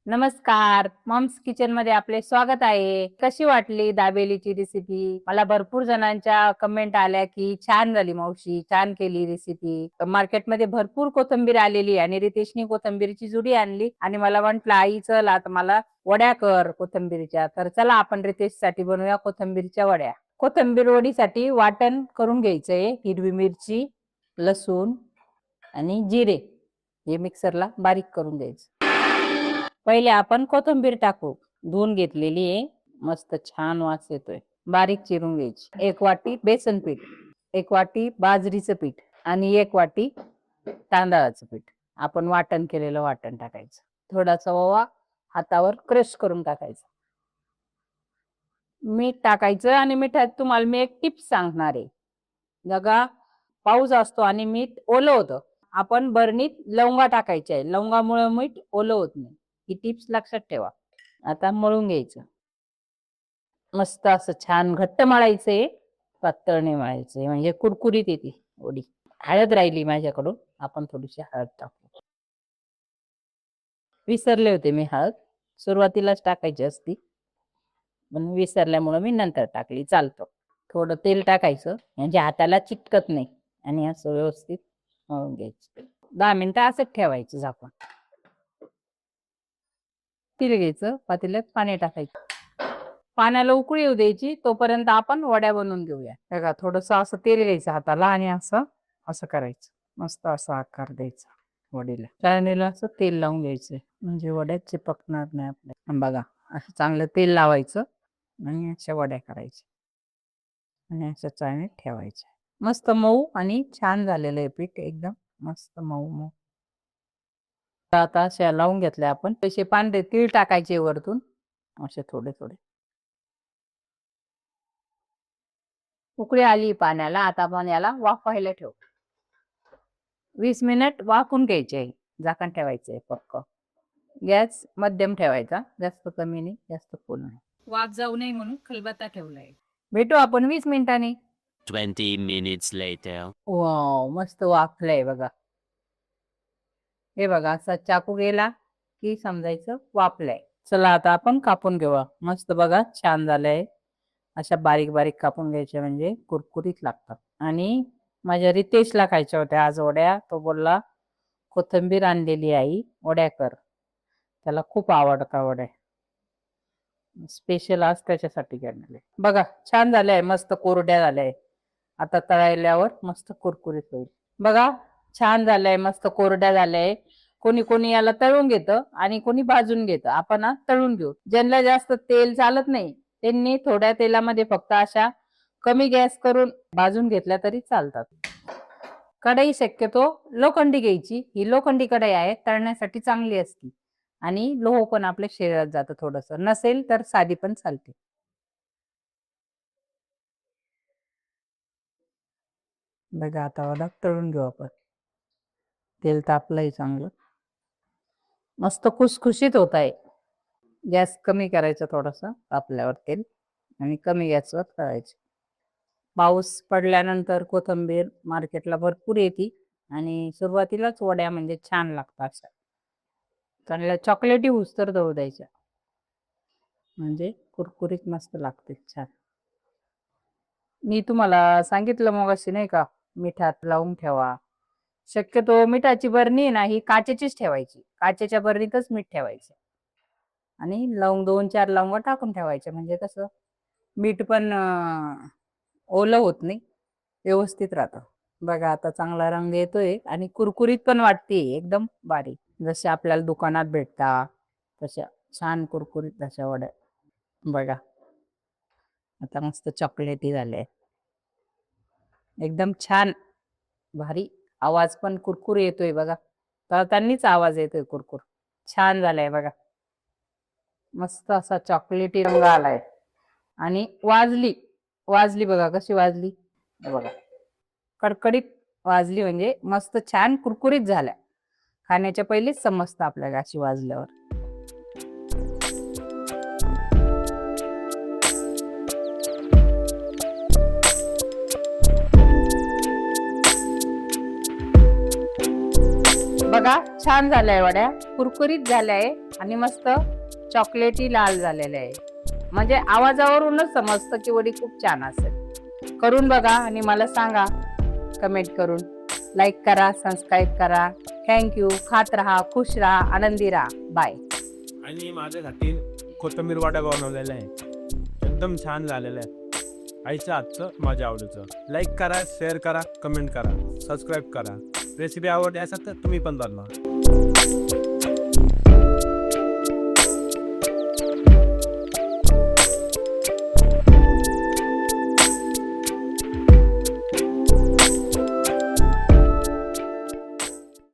नमस्कार, moms kitchen मध्ये आपले स्वागत आहे. कशी वाटली दाबेलीची रेसिपी? मला भरपूर जणांच्या कमेंट आल्या की छान झाली मावशी, छान केली रेसिपी. मार्केटमध्ये भरपूर कोथिंबीर आलेली आणि रितेशनी कोथिंबीरची जुडी आणली आणि मला म्हटलं आई चल आता मला वड्या कर कोथिंबीरच्या. तर चला आपण रितेशसाठी बनवूया कोथिंबीरच्या वड्या. कोथिंबीर वडीसाठी वाटण करून घ्यायचंय. हिरवी मिरची, लसूण आणि जिरे हे मिक्सरला बारीक करून घ्यायचं. पहिले आपण कोथिंबीर टाकू. धुवून घेतलेली आहे, मस्त छान वास येतोय. बारीक चिरून घ्यायची. 1 वाटी बेसन पीठ, 1 वाटी बाजरीचं पीठ आणि 1 वाटी तांदळाचं पीठ. आपण वाटण केलेलं वाटण टाकायचं. थोडासा ओवा हातावर क्रश करून टाकायचं. मीठ टाकायचं आणि मिठात तुम्हाला मी एक टिप्स सांगणार आहे. बघा पाऊस असतो आणि मीठ ओलं होतं. आपण बरणीत लवंगा टाकायचे आहे. लवंगामुळे मीठ ओलं होत नाही. ही टिप्स लक्षात ठेवा. आता मळून घ्यायचं. मस्त असं छान घट्ट मळायचंय, पातळ नाही मळायचंय म्हणजे कुरकुरीत येते वडी. हळद राहिली माझ्याकडून, आपण थोडीशी हळद टाकू. विसरले होते मी हळद, सुरुवातीलाच टाकायची असती पण विसरल्यामुळे मी नंतर टाकली. चालतं. थोडं तेल टाकायचं म्हणजे हाताला चिटकत नाही आणि असं व्यवस्थित मळून घ्यायचं. 10 मिनिटं असंच ठेवायचं झाकून. तेल घ्यायचं, पातेल्यात पाणी टाकायचं. पाण्याला उकळी येऊ द्यायची, तोपर्यंत आपण वड्या बनवून घेऊया. बघा थोडंसं असं तेल घ्यायचं हाताला आणि असं असं करायचं. मस्त असा आकार द्यायचा वडीला. चाळणीला असं तेल लावून घ्यायचं म्हणजे वड्या चिपकणार नाही आपल्या. बघा असं चांगलं तेल लावायचं आणि अशा वड्या करायच्या आणि असं चाळणीत ठेवायच्या. मस्त मऊ आणि छान झालेलं आहे पीठ, एकदम मस्त मऊ मऊ. आता अशा लावून घेतल्या आपण. तसे पांढरे तीळ टाकायचे वरतून असे थोडे थोडे. उकळी आली पाण्याला, आता आपण याला वाफायला ठेवू. 20 मिनिट वाफून घ्यायचे. झाकण ठेवायचंय पक्क. गॅस मध्यम ठेवायचा, जास्त कमी नाही जास्त फुल नाही. वाफ जाऊ नये म्हणून खलबत्ता ठेवलाय. भेटू आपण 20 मिनिटांनी. 20 minutes later. वाव मस्त वाफलंय बघा. हे बघा असा चाकू गेला की समजायचं वाफलंय. चला आता आपण कापून घेऊया. मस्त बघा छान झालंय. अशा बारीक बारीक कापून घ्यायच्या म्हणजे कुरकुरीत लागतात. आणि माझ्या रितेशला खायच्या होत्या आज वड्या. तो बोलला कोथिंबीर आणलेली आई वड्या कर. त्याला खूप आवडतात वड्या. स्पेशल आज त्याच्यासाठी केलेले. बघा छान झालंय, मस्त कोरड्या झाल्याय. आता तळल्यावर मस्त कुरकुरीत होईल. बघा छान झालंय, मस्त कोरड्या झालंय. कोणी कोणी याला तळून घेतं आणि कोणी भाजून घेतं. आपण तळून घेऊ. ज्यांना जास्त तेल चालत नाही त्यांनी थोड्या तेलामध्ये फक्त अशा कमी गॅस करून भाजून घेतल्या तरी चालतात. कढई शक्यतो लोखंडी घ्यायची. ही लोखंडी कढई आहे, तळण्यासाठी चांगली असती आणि लोह पण आपल्या शरीरात जातं थोडस. नसेल तर साधी पण चालते. बघा आता वडा तळून घेऊ आपण. तेल तापलंय चांगलं, मस्त खुसखुशीत होत आहे. गॅस कमी करायचा थोडासा तापल्यावर तेल आणि कमी गॅसवर तळायचे. पाऊस पडल्यानंतर कोथिंबीर मार्केटला भरपूर येते आणि सुरुवातीलाच वड्या म्हणजे छान लागतात. अशा चांगल्या चॉकलेटी उस्तर दळू द्यायच्या म्हणजे कुरकुरीत मस्त लागते छान. मी तुम्हाला सांगितलं मगाशी नाही का, मिठात लावून ठेवा. शक्यतो मिठाची बरणी ना ही काचेचीच ठेवायची. काचेच्या बरणीतच मीठ ठेवायचे आणि लवंग 2-4 लवंग टाकून ठेवायचे म्हणजे कसं मीठ पण ओलं होत नाही, व्यवस्थित राहतं. बघा आता चांगला रंग येतोय आणि कुरकुरीत पण वाटते एकदम बारीक. जसे आपल्याला दुकानात भेटतात तशा छान कुरकुरीत अशा वड्या. बघा आता मस्त चॉकलेटी झाले, एकदम छान भारी. आवाज पण कुरकुर येतोय बघा. तळतानीच आवाज येतोय कुरकुर. छान झालाय बघा. मस्त असा चॉकलेटी रंग आलाय आणि वाजली बघा कशी वाजली. बघा कडकडीत वाजली म्हणजे मस्त छान कुरकुरीत झाल्या. खाण्याच्या पहिलेच समजतं आपल्याला अशी वाजल्यावर. बघा छान झालाय वड्या, कुरकुरीत झालाय आणि मस्त चॉकलेटी लाल झालेले आहे. म्हणजे आवाजावरूनच समजतं की वडी खूप छान असेल. करून बघा आणि मला सांगा कमेंट करून. लाईक करा, सबस्क्राईब करा. थँक्यू. खात राहा, खुश राहा, आनंदी राहा. बाय. आणि माझ्यासाठी कोथिंबीर वडा बनवलेला आहे, एकदम छान झालेलं आहे. आईच्या हातचं माझ्या आवडीचं. लाईक करा, शेअर करा, कमेंट करा, सबस्क्राईब करा. रेसिपी आवडली असेल तर तुम्ही पण बनवा.